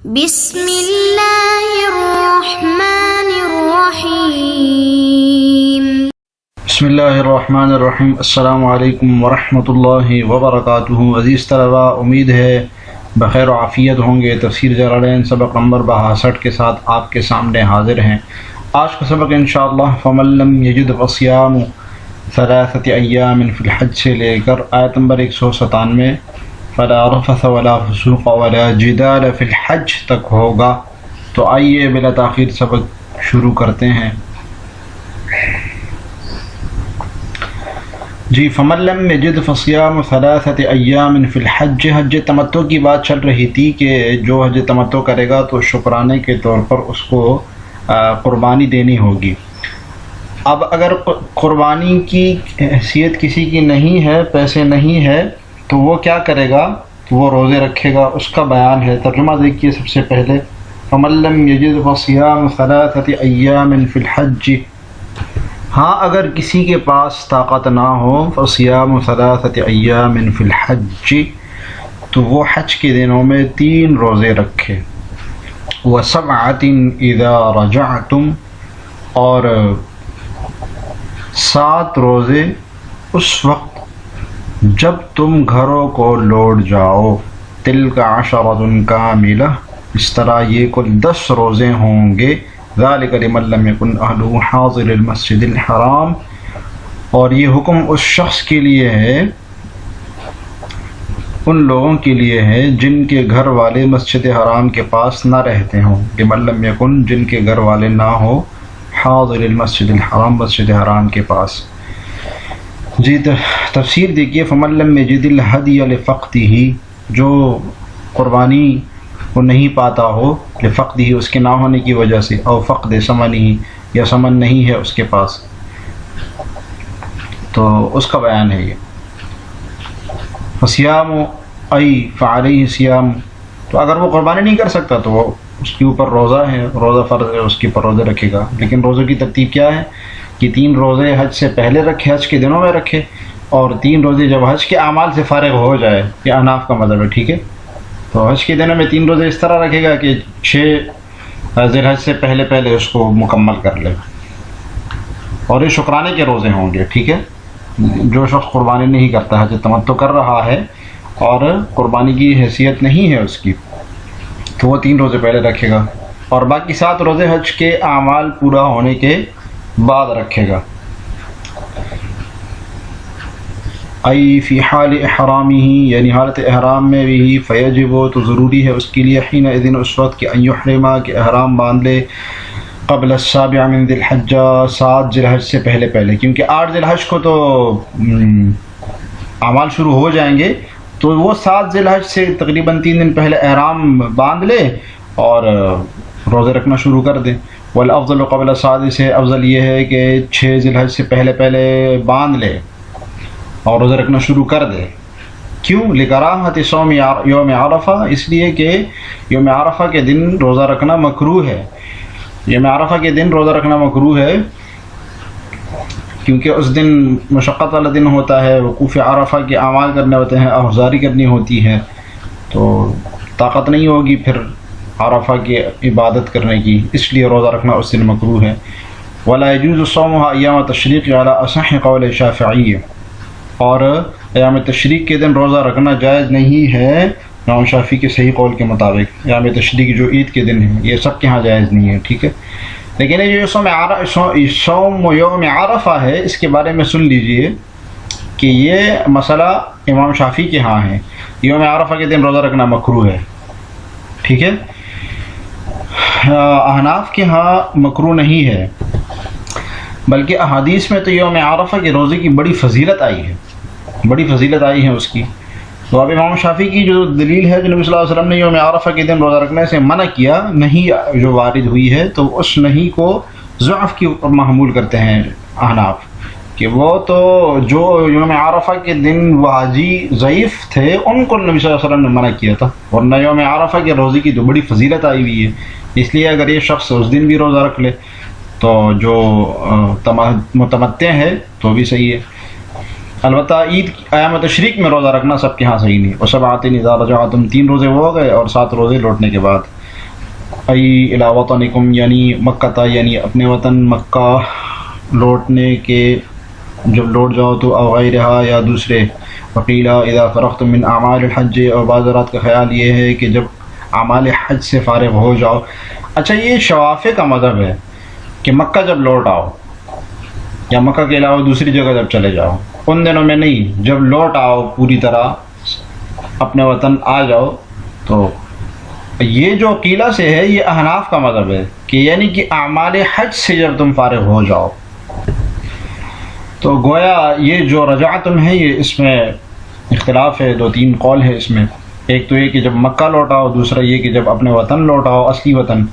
بسم اللہ الرحمن الرحیم۔ بسم اللہ الرحمن الرحیم۔ السلام علیکم ورحمۃ اللہ وبرکاتہ۔ عزیز طلباء، امید ہے بخیر و عافیت ہوں گے۔ تفسیر جلالین سبق نمبر 62 کے ساتھ آپ کے سامنے حاضر ہیں۔ آج کا سبق انشاءاللہ فَمَن لَّمْ يَجِدْ فَصِيَامُ ثَلَاثَةِ أَيَّامٍ فِي الْحَجِّ سے لے کر آیت نمبر 197 فَلَا رَفَثَ وَلَا فُسُوقَ وَلَا جِدَالَ فِي الْحَجِّ تک ہوگا۔ تو آئیے بلا تاخیر سبق شروع کرتے ہیں۔ جی، فَمَن لَّمْ يَجِدْ فَصِيَامُ ثَلَاثَةِ أَيَّامٍ فِي الْحَجِّ حج تمتع کی بات چل رہی تھی کہ جو حج تمتع کرے گا تو شکرانے کے طور پر اس کو قربانی دینی ہوگی۔ اب اگر قربانی کی حیثیت کسی کی نہیں ہے، پیسے نہیں ہے، تو وہ کیا کرے گا؟ وہ روزے رکھے گا۔ اس کا بیان ہے، ترجمہ دیکھیے سب سے پہلے۔ فَمَن لَّمْ يَجِدْ فَصِيَامُ ثَلَاثَةِ أَيَّامٍ فِي الْحَجِّ، ہاں اگر کسی کے پاس طاقت نہ ہو، فَصِيَامُ ثَلَاثَةِ أَيَّامٍ فِي الْحَجِّ، تو وہ حج کے دنوں میں 3 روزے رکھے۔ وَسَبْعَةٍ إِذَا رَجَعْتُمْ، اور 7 روزے اس وقت جب تم گھروں کو لوٹ جاؤ۔ تِلْكَ عَشَرَةٌ كَامِلَةٌ، اس طرح یہ کل 10 روزے ہوں گے۔ ذَلِكَ لِمَن لَّمْ يَكُنْ أَهْلُهُ حَاضِرِ الْمَسْجِدِ الْحَرَامِ، اور یہ حکم اس شخص کے لیے ہے، ان لوگوں کے لیے ہے جن کے گھر والے مسجد حرام کے پاس نہ رہتے ہوں۔ لِمَن لَّم يَكُنْ، جن کے گھر والے نہ ہو، حاضر المسجد الحرام، مسجد حرام کے پاس۔ جی تفسیر دیکھیے۔ فَمَن لَّمْ يَجِدِ الْهَدْيَ لِفَقْدِهِ، جو قربانی کو نہیں پاتا ہو، لفقدہ اس کے نہ ہونے کی وجہ سے، او فقد ثمنہ، یا ثمن نہیں ہے اس کے پاس، تو اس کا بیان ہے یہ۔ فصیام ای فعلیہ صیام، تو اگر وہ قربانی نہیں کر سکتا تو وہ اس کے اوپر روزہ ہے، روزہ فرض ہے، اس کے اوپر روزے رکھے گا۔ لیکن روزے کی ترتیب کیا ہے کہ 3 روزے حج سے پہلے رکھے، حج کے دنوں میں رکھے، اور 3 روزے جب حج کے اعمال سے فارغ ہو جائے، یہ احناف کا مذہب ہے، ٹھیک ہے۔ تو حج کے دنوں میں 3 روزے اس طرح رکھے گا کہ 6 ذی الحج سے پہلے اس کو مکمل کر لے گا، اور یہ شکرانے کے روزے ہوں گے، ٹھیک ہے۔ جو شخص قربانی نہیں کرتا، حج تمتع کر رہا ہے اور قربانی کی حیثیت نہیں ہے اس کی، تو وہ 3 روزے پہلے رکھے گا، اور باقی 7 روزے حج کے اعمال پورا ہونے کے بعد رکھے گا۔ ای فی حال احرامہ، یعنی حالت احرام میں بھی، فیجب، تو ضروری ہے اس کے لیے، حین اذن، اس وقت، کہ ان یحرم، کہ احرام باندھ لے، قبل السابع من ذی الحج، 7 ذی الحج سے پہلے، کیونکہ 8 ذی الحج کو تو اعمال شروع ہو جائیں گے، تو وہ 7 ذی الحج سے تقریباً 3 دن پہلے احرام باندھ لے اور روزے رکھنا شروع کر دے۔ والافضل قبل السادس، افضل یہ ہے کہ 6 ذی الحج سے پہلے باندھ لے اور روزہ رکھنا شروع کر دے۔ کیوں؟ لکراہت صوم یوم عرفہ، اس لیے کہ یوم عرفہ کے دن روزہ رکھنا مکروہ ہے۔ یوم عرفہ کے دن روزہ رکھنا مکروہ ہے کیونکہ اس دن مشقت والا دن ہوتا ہے، وقوف عرفہ کے اعمال کرنے ہوتے ہیں، احضاری کرنی ہوتی ہے، تو طاقت نہیں ہوگی پھر عرفہ کی عبادت کرنے کی، اس لیے روزہ رکھنا اس دن مکروہ ہے۔ ولا يجوز صومها ایام تشریق على اصح قول شافعی، اور ایام تشریق کے دن روزہ رکھنا جائز نہیں ہے امام شافعی کے صحیح قول کے مطابق۔ ایام تشریق جو عید کے دن ہیں، یہ سب کے ہاں جائز نہیں ہے، ٹھیک ہے۔ لیکن یہ جو صوم یوم عرفہ ہے، اس کے بارے میں سن لیجئے کہ یہ مسئلہ امام شافعی کے ہاں ہے، یوم عرفہ کے دن روزہ رکھنا مکروہ ہے، ٹھیک ہے۔ احناف کے ہاں مکروہ نہیں ہے، بلکہ احادیث میں تو یوم عرفہ کے روزے کی بڑی فضیلت آئی ہے اس کی۔ تو اب امام شافعی کی جو دلیل ہے، جو نبی صلی اللہ علیہ وسلم نے یوم عرفہ کے دن روزہ رکھنے سے منع کیا، نہیں جو وارد ہوئی ہے، تو اس نہیں کو ضعف کے اوپر محمول کرتے ہیں احناف، کہ وہ تو جو یوم عرفہ کے دن واجی ضعیف تھے، ان کو نبی صلی اللہ علیہ وسلم نے منع کیا تھا، ورنہ یوم عرفہ کے روزے کی تو بڑی فضیلت آئی ہوئی ہے، اس لیے اگر یہ شخص اس دن بھی روزہ رکھ لے تو جو متمتع ہے تو بھی صحیح ہے۔ البتہ عید ایام تشریق میں روزہ رکھنا سب کے ہاں صحیح نہیں۔ اور 7 اذا رجعتم، 3 روزے وہ ہو گئے، اور 7 روزے لوٹنے کے بعد۔ ای الی وطنکم یعنی مکہ تا، یعنی اپنے وطن مکہ لوٹنے کے جب لوٹ جاؤ تو، او غیرہا یا دوسرے، وقیلا اذا فرغتم من اعمال الحج، اور بعض رات کا خیال یہ ہے کہ جب اعمال حج سے فارغ ہو جاؤ. اچھا یہ شوافے کا مذہب ہے کہ مکہ جب لوٹ آؤ یا مکہ کے علاوہ دوسری جگہ جب چلے جاؤ، ان دنوں میں نہیں، جب لوٹ آؤ پوری طرح اپنے وطن آ جاؤ. تو یہ جو قیلہ سے ہے یہ احناف کا مذہب ہے کہ یعنی کہ اعمال حج سے جب تم فارغ ہو جاؤ. تو گویا یہ جو رجعتم ہے یہ اس میں اختلاف ہے، 2-3 قول ہے اس میں. ایک تو یہ کہ جب مکہ لوٹاؤ، دوسرا یہ کہ جب اپنے وطن لوٹاؤ اصلی وطن،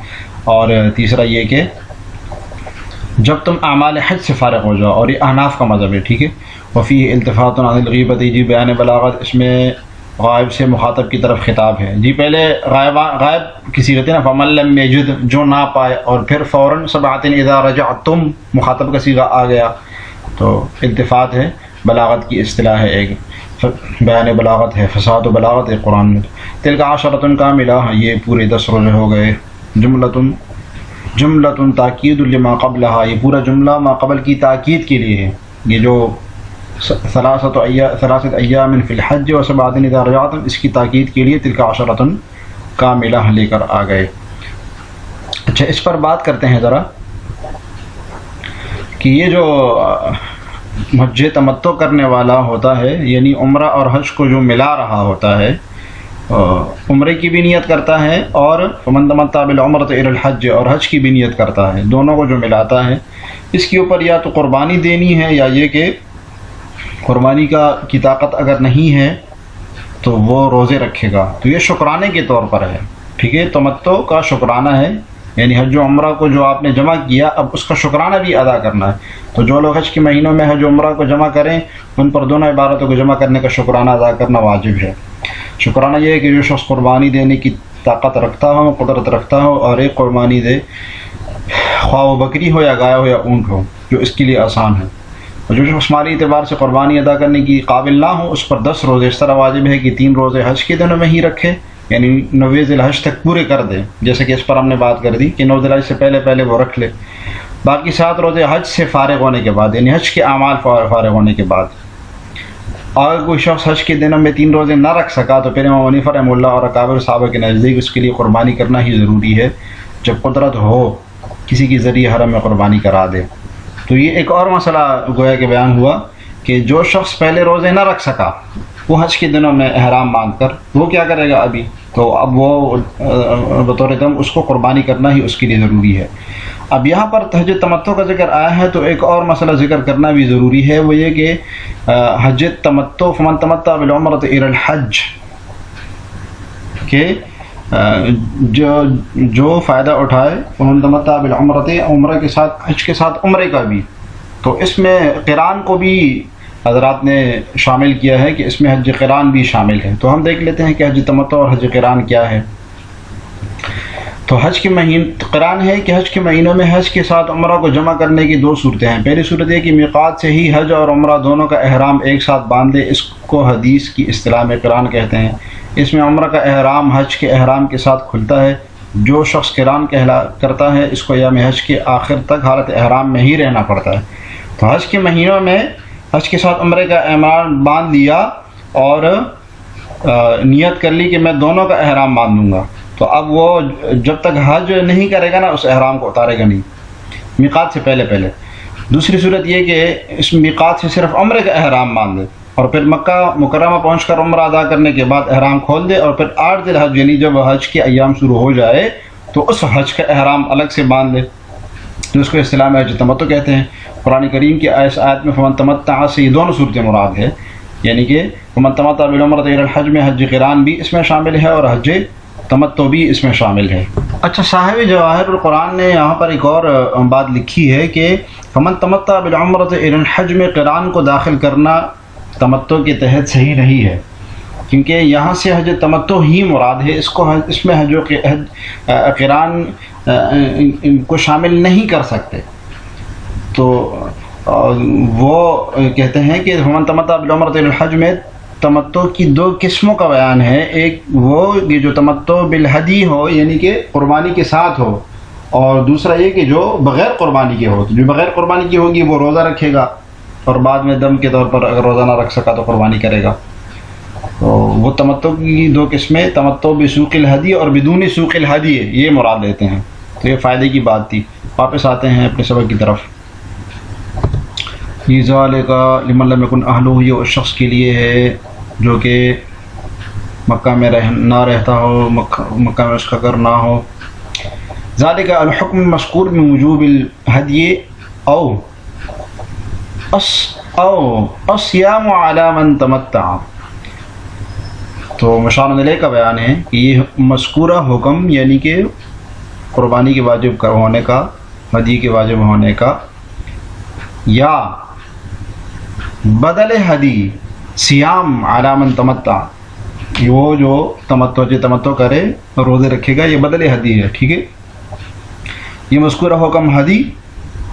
اور تیسرا یہ کہ جب تم اعمال حج سے فارغ ہو جاؤ، اور یہ احناف کا مذہب ہے. ٹھیک ہے. وفیہ التفات عن الغیبت، جی بیان بلاغت، اس میں غائب سے مخاطب کی طرف خطاب ہے. جی پہلے غائب کسی رہتے نا، فمن لم یجد، جو نہ پائے، اور پھر فوراً سبعۃ اذا رجعتم مخاطب کا صیغہ آ گیا. تو التفات ہے، بلاغت کی اصطلاح ہے، ایک بیان بلاغت ہے، فصاحت و بلاغت ہے قرآن میں. تلک عشرۃ کاملہ، یہ پورے 10 روزے ہو گئے. جملۃ تاکید لما قبلہا، یہ پورا جملہ ما قبل کی تاکید کے لیے ہے. یہ جو 3 ایام فی الحج و 7 اذا رجعتم، اس کی تاکید کے لیے تلک عشرۃ کاملہ لے کر آ گئے. اچھا اس پر بات کرتے ہیں ذرا کہ یہ جو حج تمتع کرنے والا ہوتا ہے، یعنی عمرہ اور حج کو جو ملا رہا ہوتا ہے، عمرے کی بھی نیت کرتا ہے، اور فمن تمتع بالعمرۃ الی الحج، اور حج کی بھی نیت کرتا ہے، دونوں کو جو ملاتا ہے، اس کے اوپر یا تو قربانی دینی ہے، یا یہ کہ قربانی کی طاقت اگر نہیں ہے تو وہ روزے رکھے گا. تو یہ شکرانے کے طور پر ہے. ٹھیک ہے. تمتع کا شکرانہ ہے، یعنی حج و عمرہ کو جو آپ نے جمع کیا، اب اس کا شکرانہ بھی ادا کرنا ہے. تو جو لوگ حج کے مہینوں میں حج و عمرہ کو جمع کریں، ان پر دونوں عبادتوں کو جمع کرنے کا شکرانہ ادا کرنا واجب ہے. شکرانہ یہ ہے کہ جو شخص قربانی دینے کی طاقت رکھتا ہو، قدرت رکھتا ہو، اور ایک قربانی دے، خواہ وہ بکری ہو یا گائے ہو یا اونٹ ہو، جو اس کے لیے آسان ہے. اور جو شخص مالی اعتبار سے قربانی ادا کرنے کی قابل نہ ہو، اس پر 10 روزے اس طرح واجب ہے کہ 3 روزے حج کے دنوں میں ہی رکھے، یعنی 9 ذی الحج تک پورے کر دے. جیسے کہ اس پر ہم نے بات کر دی کہ 9 ذی الحج سے پہلے وہ رکھ لے. باقی 7 روزے حج سے فارغ ہونے کے بعد، یعنی حج کے اعمال فارغ ہونے کے بعد. اگر کوئی شخص حج کے دنوں میں 3 روزے نہ رکھ سکا تو پھر امام حنیفہ رحمہ اللہ اور اکابر صحابہ کے نزدیک اس کے لیے قربانی کرنا ہی ضروری ہے، جب قدرت ہو کسی کے ذریعے حرم میں قربانی کرا دے. تو یہ ایک اور مسئلہ گویا کہ بیان ہوا کہ جو شخص پہلے روزے نہ رکھ سکا، وہ حج کے دنوں میں احرام باندھ کر وہ کیا کرے گا ابھی؟ تو اب وہ بطور دم اس کو قربانی کرنا ہی اس کے لیے ضروری ہے. اب یہاں پر حج تمتع کا ذکر آیا ہے تو ایک اور مسئلہ ذکر کرنا بھی ضروری ہے، وہ یہ کہ حج تمتع، فمن تمتع بالعمرۃ الی الحج، کہ جو فائدہ اٹھائے فمن تمتع بالعمرۃ، عمرہ کے ساتھ، حج کے ساتھ عمرے کا بھی. تو اس میں قران کو بھی حضرات نے شامل کیا ہے کہ اس میں حج قران بھی شامل ہے. تو ہم دیکھ لیتے ہیں کہ حج تمتع اور حج قران کیا ہے. تو حج کے قران ہے کہ حج کے مہینوں میں حج کے ساتھ عمرہ کو جمع کرنے کی 2 صورتیں ہیں. پہلی صورت یہ کہ میقات سے ہی حج اور عمرہ دونوں کا احرام ایک ساتھ باندھ لے، اس کو حدیث کی اصطلاح میں قران کہتے ہیں. اس میں عمرہ کا احرام حج کے احرام کے ساتھ کھلتا ہے. جو شخص قران کرتا ہے اس کو ایام حج کے آخر تک حالت احرام میں ہی رہنا پڑتا ہے. تو حج کے مہینوں میں حج کے ساتھ عمرے کا احرام باندھ لیا اور نیت کر لی کہ میں دونوں کا احرام باندھوں گا، تو اب وہ جب تک حج نہیں کرے گا نا اس احرام کو اتارے گا نہیں، میقات سے پہلے. دوسری صورت یہ کہ اس میقات سے صرف عمرے کا احرام باندھ دے، اور پھر مکہ مکرمہ پہنچ کر عمرہ ادا کرنے کے بعد احرام کھول دے، اور پھر 8 ذی الحج یعنی جب حج کے ایام شروع ہو جائے تو اس حج کا احرام الگ سے باندھ دے، تو اس کو اصطلاح میں حج تمتع کہتے ہیں. قرآن کریم کی آیت میں فمن تمتع سے یہ دونوں صورتیں مراد ہے، یعنی کہ فمن تمتع بالعمرۃ الی الحج میں حج قران بھی اس میں شامل ہے اور حج تمتع بھی اس میں شامل ہے. اچھا صاحب جواہر القرآن نے یہاں پر ایک اور بات لکھی ہے کہ فمن تمتع بالعمرۃ الی الحج میں قران کو داخل کرنا تمتع کے تحت صحیح نہیں ہے، کیونکہ یہاں سے حج تمتع ہی مراد ہے. اس میں حج قران کو شامل نہیں کر سکتے. تو وہ کہتے ہیں کہ فمن تمتع بالعمرۃ الی الحج میں تمتع کی دو قسموں کا بیان ہے. ایک وہ یہ جو تمتع بالہدی ہو یعنی کہ قربانی کے ساتھ ہو، اور دوسرا یہ کہ جو بغیر قربانی کے ہو. تو جو بغیر قربانی کی ہوگی وہ روزہ رکھے گا اور بعد میں دم کے طور پر اگر روزہ نہ رکھ سکا تو قربانی کرے گا. تو وہ تمتع کی دو قسمیں تمتع بسوق الہدی اور بدون سوق الہدی ہے، یہ مراد لیتے ہیں. تو یہ فائدے کی بات تھی. واپس آتے ہیں اپنے سبق کی طرف. یہ ذالک لمن لم یکن اہلہ، یہ اس شخص کے لیے ہے جو کہ مکہ میں نہ رہتا ہو، مکہ میں اس کا گھر نہ ہو. ذالک الحکم مذکور من وجوب الہدی او الصیام علی من تمتع. تو مشار علیہ کا بیان ہے کہ یہ مذکورہ حکم یعنی کہ قربانی کے واجب ہونے کا، ہدی کے واجب ہونے کا، یا بدل ہدی سیام علی من تمتع، وہ جو تمتع کرے روزے رکھے گا، یہ بدل ہدی ہے. ٹھیک ہے، یہ مذکورہ حکم ہدی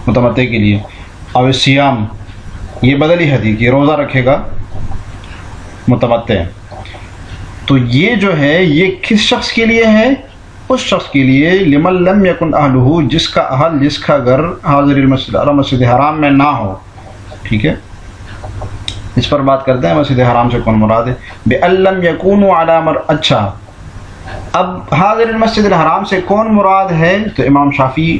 متمتع کے لیے، اور سیام یہ بدل ہدی کہ روزہ رکھے گا متمتع. تو یہ جو ہے یہ کس شخص کے لیے ہے؟ اس شخص کے لیے لمن لم یکن اہلہ، جس کا اہل، جس کا گھر حاضر المسجد مسجد حرام میں نہ ہو. ٹھیک ہے، اس پر بات کرتے ہیں مسجد حرام سے کون مراد ہے. بأن لم یکونوا علی اچھا، اب حاضر المسجد الحرام سے کون مراد ہے؟ تو امام شافعی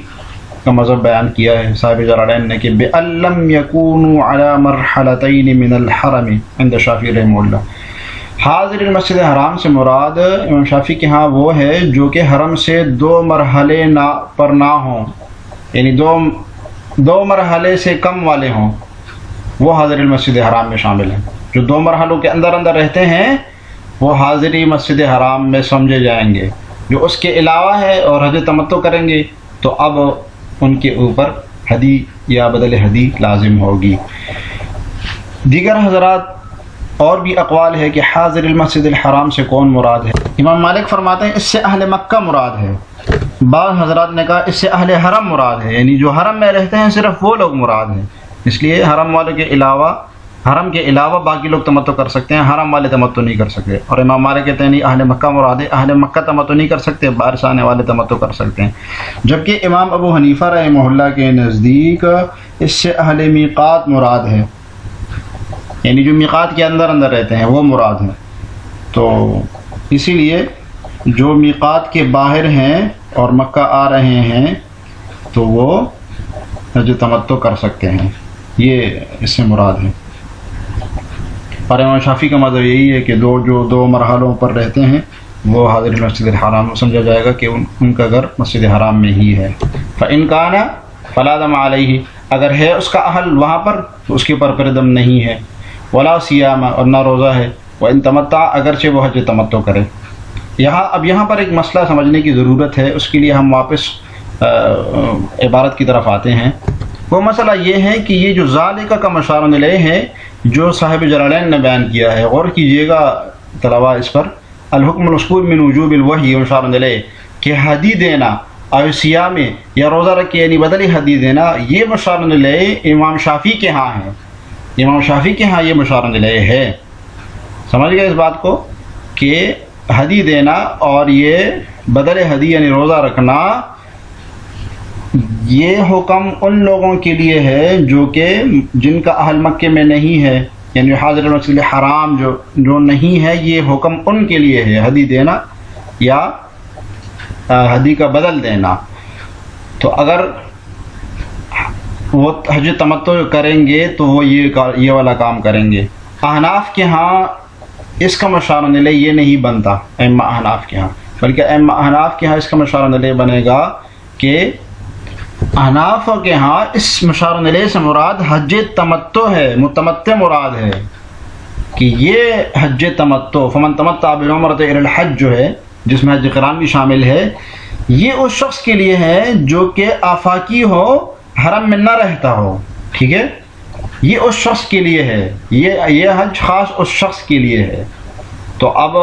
کا مذہب بیان کیا ہے صاحب جلالین نے کہ بأن لم یکونوا علی مرحلتین من الحرم عند شافعی رحمہ اللہ. حاضر المسجد حرام سے مراد امام شافعی کے ہاں وہ ہے جو کہ حرم سے دو مرحلے پر نہ ہوں، یعنی دو مرحلے سے کم والے ہوں، وہ حاضر المسجد حرام میں شامل ہیں. جو دو مرحلوں کے اندر رہتے ہیں وہ حاضری مسجد حرام میں سمجھے جائیں گے. جو اس کے علاوہ ہے اور حج تمتع کریں گے تو اب ان کے اوپر ہدی یا بدل ہدی لازم ہوگی. دیگر حضرات اور بھی اقوال ہے کہ حاضر المسجد الحرام سے کون مراد ہے. امام مالک فرماتے ہیں اس سے اہل مکہ مراد ہے. بعض حضرات نے کہا اس سے اہل حرم مراد ہے، یعنی جو حرم میں رہتے ہیں صرف وہ لوگ مراد ہیں. اس لیے حرم والوں کے علاوہ، حرم کے علاوہ باقی لوگ تمتع کر سکتے ہیں، حرم والے تمتع نہیں کر سکتے. اور امام مالک کہتے ہیں نہیں، اہل مکہ مراد ہے، اہل مکہ تمتع نہیں کر سکتے، باہر سے آنے والے تمتع کر سکتے ہیں. جبکہ امام ابو حنیفہ رحمہ اللہ کے نزدیک اس سے اہل میقات مراد ہے، یعنی جو میقات کے اندر رہتے ہیں وہ مراد ہیں. تو اسی لیے جو میقات کے باہر ہیں اور مکہ آ رہے ہیں تو وہ حج تمتع کر سکتے ہیں، یہ اس سے مراد ہے. اور امام شافعی کا مذہب یہی ہے کہ جو دو مرحلوں پر رہتے ہیں وہ حاضر مسجد الحرام سمجھا جائے گا کہ ان کا گھر مسجد حرام میں ہی ہے. فإن کان فلا دم علیہ، اگر ہے اس کا اہل وہاں پر تو اس کے اوپر پھر دم نہیں ہے. ولا سیام، اور نہ روزہ ہے. وإن تمتع، اگرچہ وہ حج تمتع کرے. یہاں پر ایک مسئلہ سمجھنے کی ضرورت ہے، اس کے لیے ہم واپس عبارت کی طرف آتے ہیں. وہ مسئلہ یہ ہے کہ یہ جو ذالک کا مشار علیہ ہے جو صاحب جلالین نے بیان کیا ہے، غور کیجئے گا طلباء اس پر. الحکم المذکور من وجوب الوحی مشار علیہ، کہ ہدی دینا اور سیام یا روزہ رکھ کے یعنی بدلی ہدی دینا، یہ مشار علیہ امام شافعی کے ہاں ہے. امام شافعی کے ہاں یہ مشار علیہ ہے. سمجھ گئے اس بات کو کہ ہدی دینا اور یہ بدل ہدی یعنی روزہ رکھنا، یہ حکم ان لوگوں کے لیے ہے جو کہ جن کا اہل مکے میں نہیں ہے، یعنی حاضر مسجد حرام جو نہیں ہے، یہ حکم ان کے لیے ہے، ہدی دینا یا ہدی کا بدل دینا. تو اگر وہ حج تمتع کریں گے تو وہ یہ والا کام کریں گے. احناف کے ہاں اس کا مشار علیہ یہ نہیں بنتا، ائمہ احناف کے ہاں، بلکہ ائمہ احناف کے ہاں اس کا مشار علیہ بنے گا کہ احناف کے ہاں اس مشار علیہ سے مراد حج تمتع ہے، متمتع مراد ہے کہ یہ حج تمتع. فمن تمتع بالعمرۃ الی الحج جو ہے، جس میں حج قران بھی شامل ہے، یہ اس شخص کے لیے ہے جو کہ آفاقی ہو، حرم میں نہ رہتا ہو. ٹھیک ہے، یہ اس شخص کے لیے ہے، یہ حج خاص اس شخص کے لیے ہے. تو اب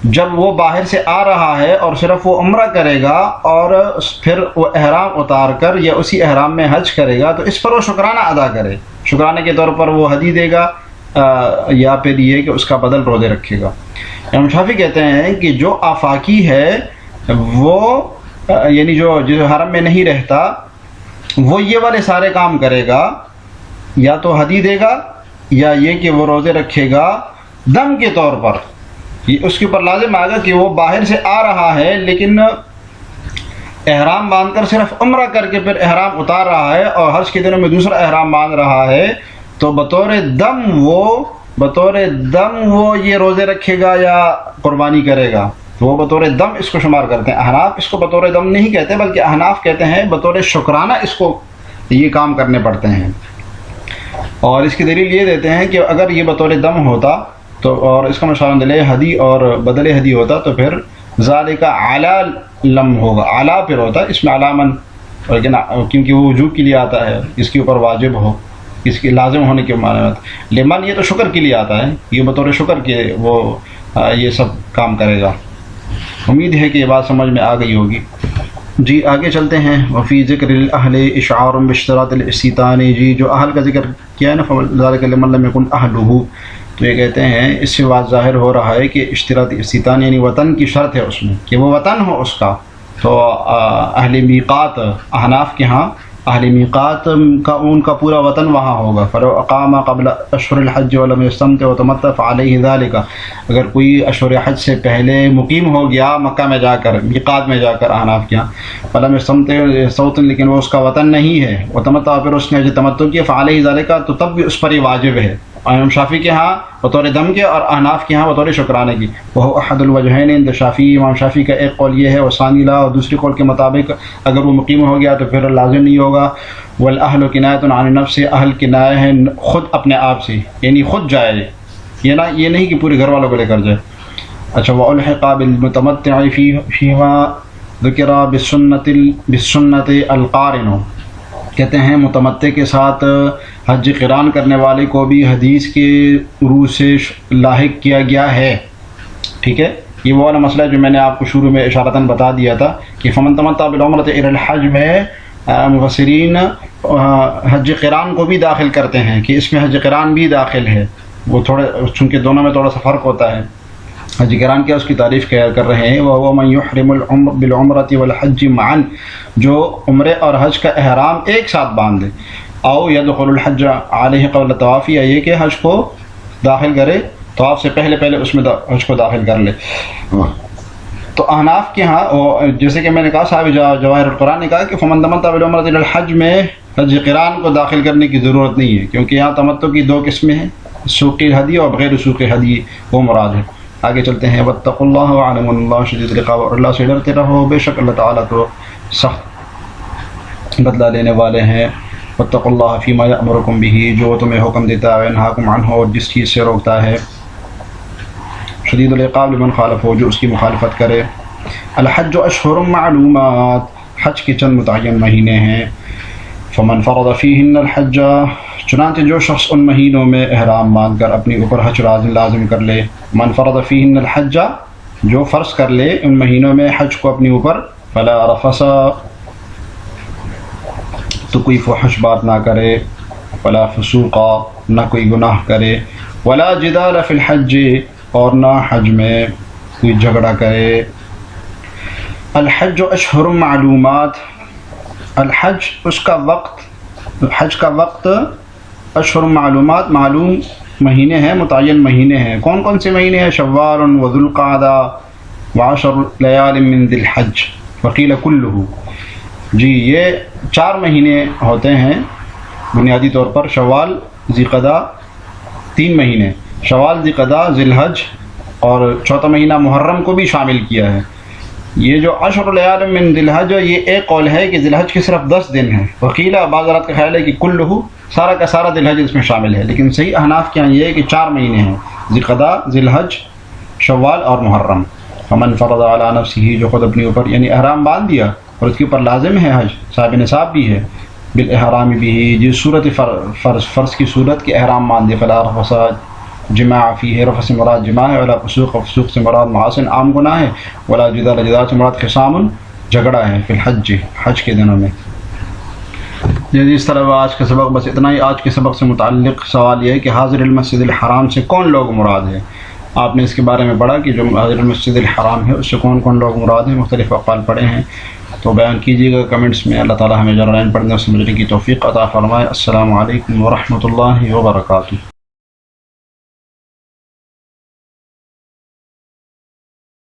جب وہ باہر سے آ رہا ہے اور صرف وہ عمرہ کرے گا اور پھر وہ احرام اتار کر یا اسی احرام میں حج کرے گا، تو اس پر وہ شکرانہ ادا کرے، شکرانے کے طور پر وہ ہدی دے گا یا پھر یہ کہ اس کا بدل روزے رکھے گا۔ امام شافعی کہتے ہیں کہ جو آفاقی ہے وہ یعنی جو حرم میں نہیں رہتا وہ یہ والے سارے کام کرے گا، یا تو ہدی دے گا یا یہ کہ وہ روزے رکھے گا دم کے طور پر۔ یہ اس کے اوپر لازم آئے گا کہ وہ باہر سے آ رہا ہے لیکن احرام باندھ کر صرف عمرہ کر کے پھر احرام اتار رہا ہے اور حج کے دنوں میں دوسرا احرام باندھ رہا ہے، تو بطور دم وہ یہ روزے رکھے گا یا قربانی کرے گا، تو وہ بطور دم اس کو شمار کرتے ہیں۔ احناف اس کو بطور دم نہیں کہتے بلکہ احناف کہتے ہیں بطور شکرانہ اس کو یہ کام کرنے پڑتے ہیں، اور اس کی دلیل یہ دیتے ہیں کہ اگر یہ بطور دم ہوتا تو اور اس کا مشابہ دل ہدی اور بدل ہدی ہوتا تو پھر ذالک علی لم ہوگا، علی پھر ہوتا اس میں علامن، لیکن کیونکہ وہ وجوب کے لیے آتا ہے، اس کے اوپر واجب ہو، اس کے لازم ہونے کے معنی میں لمن یہ تو شکر کے لیے آتا ہے، یہ بطور شکر کے وہ یہ سب کام کرے گا۔ امید ہے کہ یہ بات سمجھ میں آ گئی ہوگی۔ جی آگے چلتے ہیں۔ وفی ذکر الاہل اشعار باشتراط الاستیطان، جی جو اہل کا ذکر کیا ہے نا، فذلک لمن لم یکن اہلہ، تو یہ کہتے ہیں اس سے بات ظاہر ہو رہا ہے کہ اشتراط استیطان یعنی وطن کی شرط ہے اس میں کہ وہ وطن ہو اس کا، تو اہل میقات احناف کے ہاں اہل میقات کا ان کا پورا وطن وہاں ہوگا۔ فلو اقام قبل اشہر الحج ولم یستمتع وتمتع فعلیہ ذلک، اگر کوئی اشہر حج سے پہلے مقیم ہو گیا مکہ میں جا کر، میقات میں جا کر احناف کے یہاں، فلم یستمتع صوت، لیکن وہ اس کا وطن نہیں ہے، وتمتع پھر اس نے جو تمتع کیا، فعلیہ ذلک، تو تب بھی اس پر یہ واجب ہے۔ امام شافعی کے ہاں بطور دم کے اور احناف کے ہاں بطور شکرانے کی۔ وہ احد الوجہین عند شافعی، امام شافعی کا ایک قول یہ ہے، اور ثانی لا، اور دوسری قول کے مطابق اگر وہ مقیم ہو گیا تو پھر لازم نہیں ہوگا۔ والاہل کنایۃ عن النفس، اہل کنایہ ہے خود اپنے آپ سے، یعنی خود جائے، یہ نہیں کہ پورے گھر والوں کو لے کر جائے۔ اچھا، والحق بالمتمتع فیما ذکر بالسنت القارن، کہتے ہیں متمتع کے ساتھ حج قران کرنے والے کو بھی حدیث کے روح سے لاحق کیا گیا ہے، ٹھیک ہے۔ یہ وہ والا مسئلہ جو میں نے آپ کو شروع میں اشارتاً بتا دیا تھا کہ فمن تمتع بالعمرۃ الی الحج میں مفسرین حج قران کو بھی داخل کرتے ہیں کہ اس میں حج قران بھی داخل ہے، وہ تھوڑے چونکہ دونوں میں تھوڑا سا فرق ہوتا ہے۔ حج قران کیا اس کی تعریف کر رہے ہیں، وَهُوَ مَن يُحْرِمُ بِالْعُمْرَةِ وَالْحَجِّ مَعًا، جو عمرے اور حج کا احرام ایک ساتھ باندھے، او يدخل الحج علیہ قبل الطواف، یا یہ کہ حج کو داخل کرے طواف سے پہلے اس میں حج کو داخل کر لے۔ تو احناف کے ہاں جیسے کہ میں نے کہا، صاحب جواہر القرآن نے کہا کہ فمن تمتع بالعمرۃ الی الحج میں حج قران کو داخل کرنے کی ضرورت نہیں ہے، کیونکہ یہاں تمتع کی دو قسمیں ہیں، سوقی ہدی اور غیر سوقی ہدی، وہ مراد ہے۔ آگے چلتے ہیں۔ واتقوا اللہ واعلموا ان اللہ شدید العقاب، اور اللہ سے ڈرتے رہو، بے شک اللہ تعالیٰ تو سخت بدلہ لینے والے ہیں۔ واتقوا اللہ فیما یأمرکم بہ، جو تمہیں حکم دیتا ہے، ینہاکم عنہ، اور جس چیز سے روکتا ہے، شدید العقاب لمن خالف، ہو جو اس کی مخالفت کرے۔ الحج اشہر معلومات، حج کے چند متعین مہینے ہیں۔ فمن فرض فیہن الحج، چنانچہ جو شخص ان مہینوں میں احرام باندھ کر اپنے اوپر حج لازم کر لے، من فرض فیہن الحج، جو فرض کر لے ان مہینوں میں حج کو اپنے اوپر، فلا رفث، تو کوئی فحش بات نہ کرے، ولا فسوق، نہ کوئی گناہ کرے، ولا جدال فی الحج، اور نہ حج میں کوئی جھگڑا کرے۔ الحج اشہر معلومات، الحج اس کا وقت، حج کا وقت اشہر معلومات، معلوم مہینے ہیں، متعین مہینے ہیں۔ کون کون سے مہینے ہیں؟ شوال و ذو القعدہ وعشر لیال من ذی الحج وقیل کلہ، جی یہ 4 مہینے ہوتے ہیں بنیادی طور پر، شوال، ذی قعدہ، 3 مہینے، شوال، ذی قعدہ، ذی الحج، اور چوتھا مہینہ محرم کو بھی شامل کیا ہے۔ یہ جو عشر لیال من ذی الحج، یہ ایک قول ہے کہ ذی الحج کے صرف 10 دن ہیں، وقیلہ بعض حضرات کا خیال ہے کہ کلہ، سارا کا سارا ذی الحج اس میں شامل ہے، لیکن صحیح احناف کے یہاں یہ ہے کہ 4 مہینے ہیں، ذی قعدہ، ذی الحج، شوال اور محرم۔ فمن فرض علی نفسہ، جو خود اپنے اوپر یعنی احرام باندھ دیا اور اس کے اوپر لازم ہے حج، صاحب نصاب بھی ہے، بالاحرام بھی، جس صورت فرض کی صورت کے احرام باندھے، فلا رفث، جماع فیہ، رفث سے مراد جماع ہے، ولا فسوق، فسوق سے مراد معاصن عام گناہ ہے، ولا جدال، جدال سے مراد خصام، جھگڑا ہے، فی الحج، حج کے دنوں میں۔ جی اس طرح آج کا سبق بس اتنا ہی. آج کے سبق سے متعلق سوال یہ ہے کہ حاضر المسجد الحرام سے کون لوگ مراد ہے؟ آپ نے اس کے بارے میں پڑھا کہ جو حاضر المسجد الحرام ہے اس سے کون کون لوگ مراد ہیں، مختلف اقوال پڑھے ہیں، تو بیان کیجیے گا کمنٹس میں. اللہ تعالی ہمیں جرائم پڑھنے اور سمجھنے کی توفیق عطا فرمائے. السلام علیکم ورحمۃ اللہ وبرکاتہ.